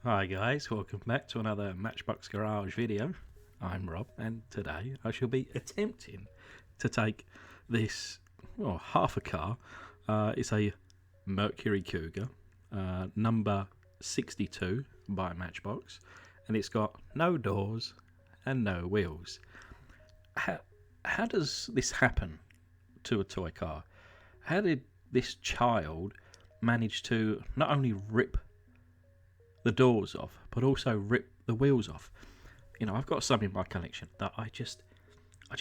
Hi guys, welcome back to another Matchbox Garage video. I'm Rob, and today I shall be attempting to take this, well, half a car. It's a Mercury Cougar, number 62 by Matchbox, and it's got no doors and no wheels. How does this happen to a toy car? How did this child manage to not only rip the doors off, but also rip the wheels off? You know, I've got some in my collection that I just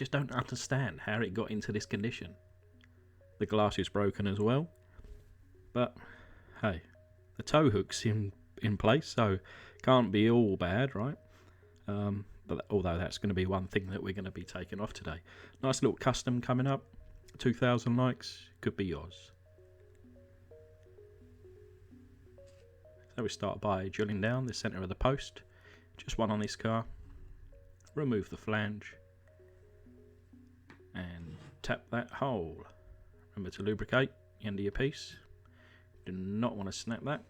don't understand how it got into this condition. The glass is broken as well, but hey, the tow hook's in place, so can't be all bad, right? But although that's going to be one thing that we're going to be taking off today. Nice little custom coming up, 2,000 likes, could be yours. So we start by drilling down the centre of the post, just one on this car, remove the flange and tap that hole. Remember to lubricate the end of your piece, do not want to snap that.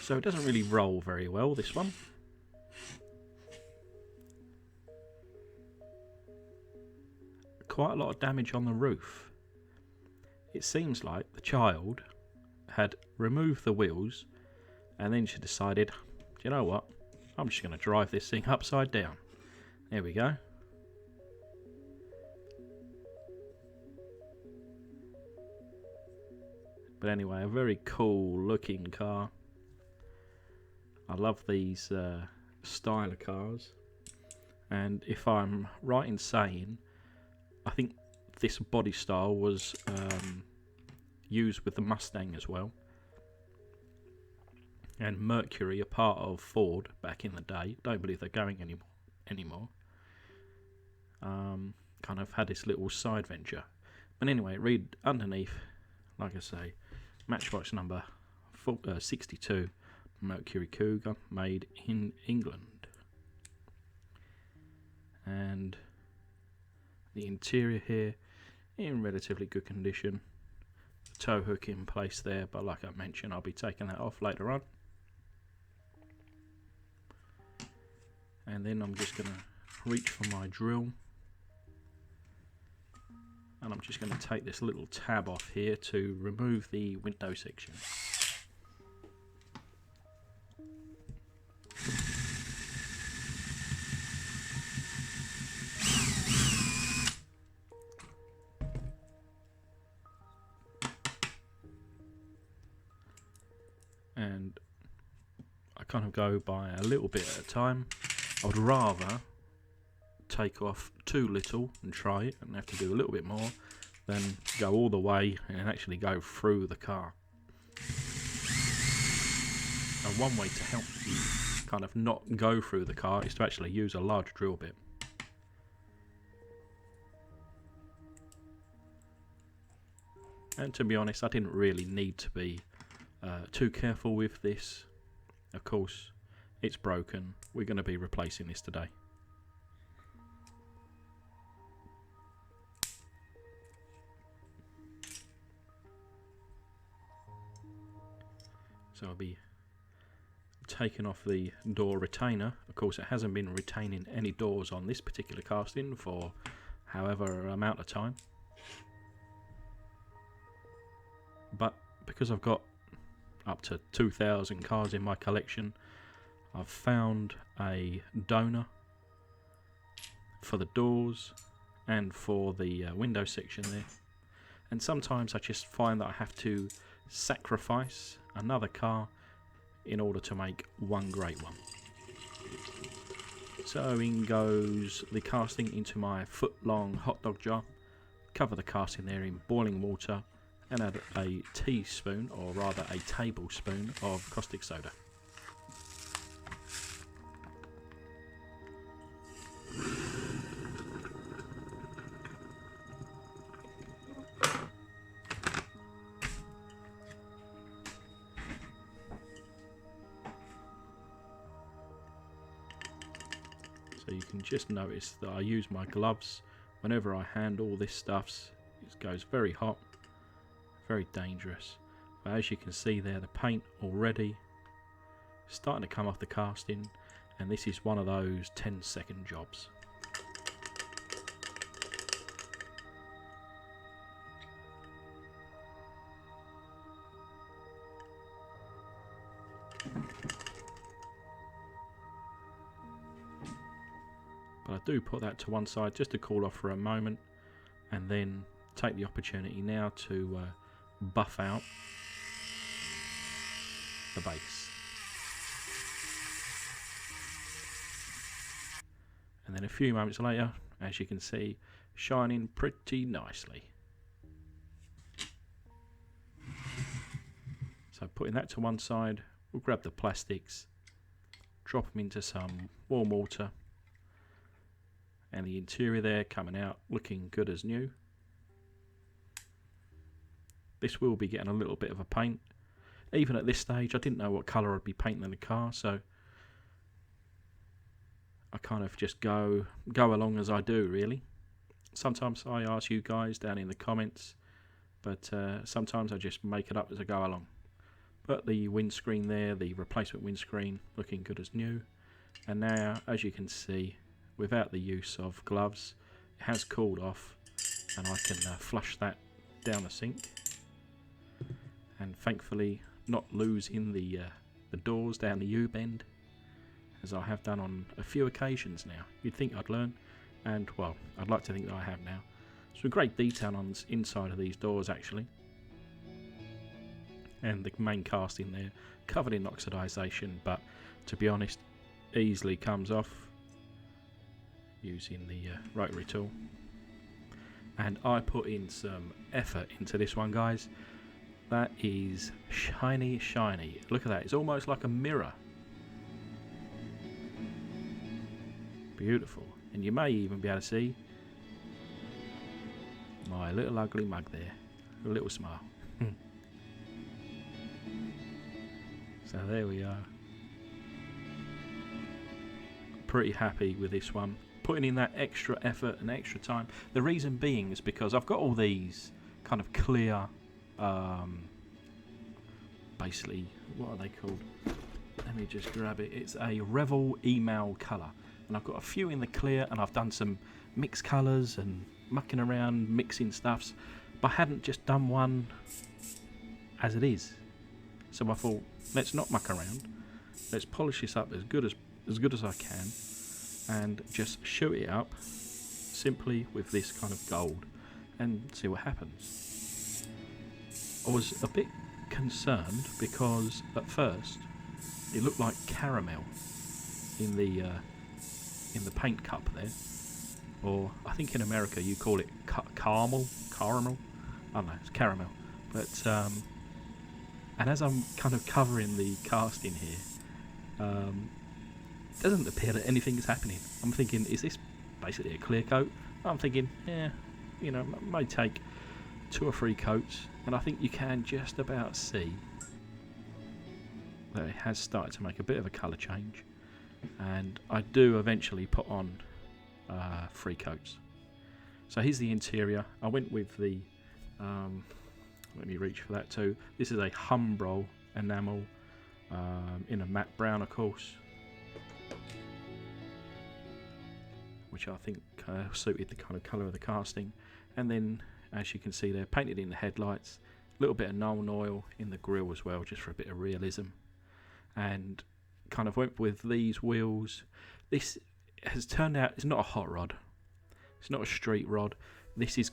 So it doesn't really roll very well, this one. Quite a lot of damage on the roof. It seems like the child had removed the wheels and then she decided, you know what, I'm just going to drive this thing upside down. There we go. But anyway, a very cool looking car. I love these style of cars, and if I'm right in saying, I think this body style was used with the Mustang as well. And Mercury, a part of Ford back in the day, don't believe they're going anymore. Kind of had this little side venture. But anyway, read underneath, like I say, Matchbox number 62, Mercury Cougar, made in England. And the interior here in relatively good condition. The tow hook in place there, but like I mentioned, I'll be taking that off later on. And then I'm just going to reach for my drill, and I'm just going to take this little tab off here to remove the window section. And I kind of go by a little bit at a time. I would rather take off too little and try it and have to do a little bit more than go all the way and actually go through the car. And one way to help you kind of not go through the car is to actually use a large drill bit. And to be honest, I didn't really need to be too careful with this. Of course, it's broken. We're going to be replacing this today. So I'll be taking off the door retainer. Of course, it hasn't been retaining any doors on this particular casting for however amount of time. But because I've got up to 2,000 cars in my collection, I've found a donor for the doors and for the window section there. And sometimes I just find that I have to sacrifice another car in order to make one great one. So in goes the casting into my foot-long hot dog jar, cover the casting there in boiling water, and add a teaspoon, or rather a tablespoon, of caustic soda. So you can just notice that I use my gloves whenever I handle this stuff. It goes very hot, very dangerous. But as you can see there, the paint already starting to come off the casting, and this is one of those 10-second jobs. But I do put that to one side just to cool off for a moment, and then take the opportunity now to buff out the base. And then a few moments later, as you can see, shining pretty nicely. So putting that to one side, we'll grab the plastics, drop them into some warm water, and the interior there coming out looking good as new. This will be getting a little bit of a paint. Even at this stage, I didn't know what colour I'd be painting the car, so I kind of just go along as I do, really. Sometimes I ask you guys down in the comments, but sometimes I just make it up as I go along. But the windscreen there, the replacement windscreen, looking good as new. And now, as you can see, without the use of gloves, it has cooled off, and I can flush that down the sink. And thankfully not losing the doors down the U-bend, as I have done on a few occasions now. You'd think I'd learn, and well, I'd like to think that I have now. Some great detail on the inside of these doors actually, and the main casting there covered in oxidization, but to be honest, easily comes off using the rotary tool. And I put in some effort into this one, guys. That is shiny, shiny. Look at that, it's almost like a mirror. Beautiful. And you may even be able to see my little ugly mug there. A little smile. So there we are. Pretty happy with this one. Putting in that extra effort and extra time. The reason being is because I've got all these kind of clear, basically, what are they called? Let me just grab it. It's a Revel email colour. And I've got a few in the clear, and I've done some mixed colours and mucking around, mixing stuffs. But I hadn't just done one as it is. So I thought, let's not muck around. Let's polish this up as good as I can, and just shoot it up simply with this kind of gold and see what happens. I was a bit concerned because at first it looked like caramel in the paint cup there, or I think in America you call it caramel. I don't know, it's caramel. But and as I'm kind of covering the casting here, it doesn't appear that anything is happening. I'm thinking, is this basically a clear coat? I'm thinking, yeah, you know, it may take 2 or 3 coats, and I think you can just about see that it has started to make a bit of a colour change, and I do eventually put on 3 coats. So here's the interior. I went with the let me reach for that too. This is a Humbrol enamel in a matte brown, of course, which I think suited the kind of colour of the casting. And then, as you can see there, painted in the headlights, a little bit of Nuln Oil in the grille as well, just for a bit of realism. And kind of went with these wheels. This has turned out, it's not a hot rod, it's not a street rod. This is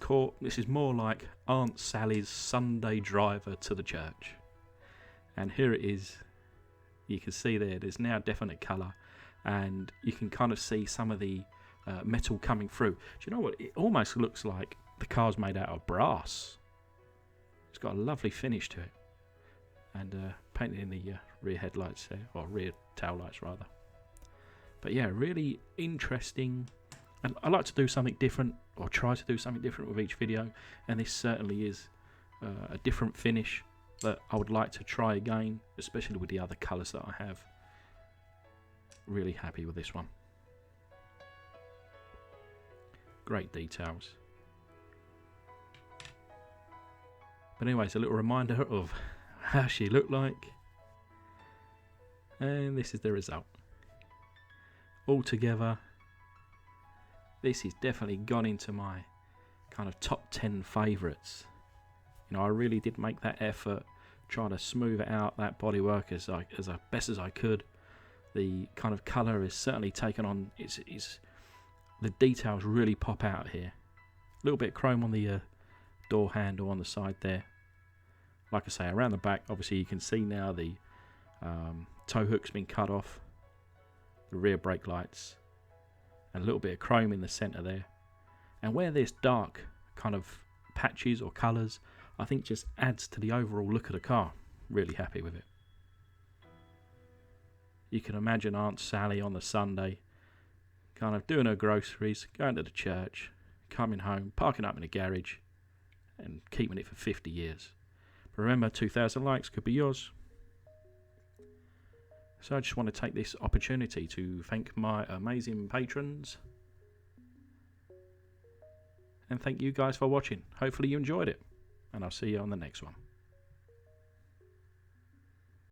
more like Aunt Sally's Sunday driver to the church. And here it is. You can see there's now definite colour, and you can kind of see some of the metal coming through. Do you know what? It almost looks like the car's made out of brass. It's got a lovely finish to it. And painted in the rear headlights there, or rear tail lights rather. But yeah, really interesting. And I like to do something different, or try to do something different with each video, and this certainly is a different finish that I would like to try again, especially with the other colours that I have. Really happy with this one. Great details. But anyways, a little reminder of how she looked like. And this is the result. Altogether, this has definitely gone into my kind of top 10 favourites. You know, I really did make that effort, trying to smooth out that bodywork as best as I could. The kind of colour is certainly taken on. The details really pop out here. A little bit of chrome on the door handle on the side there. Like I say, around the back, obviously you can see now the tow hook's been cut off, the rear brake lights, and a little bit of chrome in the centre there. And where there's dark kind of patches or colours, I think just adds to the overall look of the car. Really happy with it. You can imagine Aunt Sally on the Sunday, kind of doing her groceries, going to the church, coming home, parking up in the garage, and keeping it for 50 years. But remember, 2,000 likes could be yours. So I just want to take this opportunity to thank my amazing patrons. And thank you guys for watching. Hopefully you enjoyed it. And I'll see you on the next one.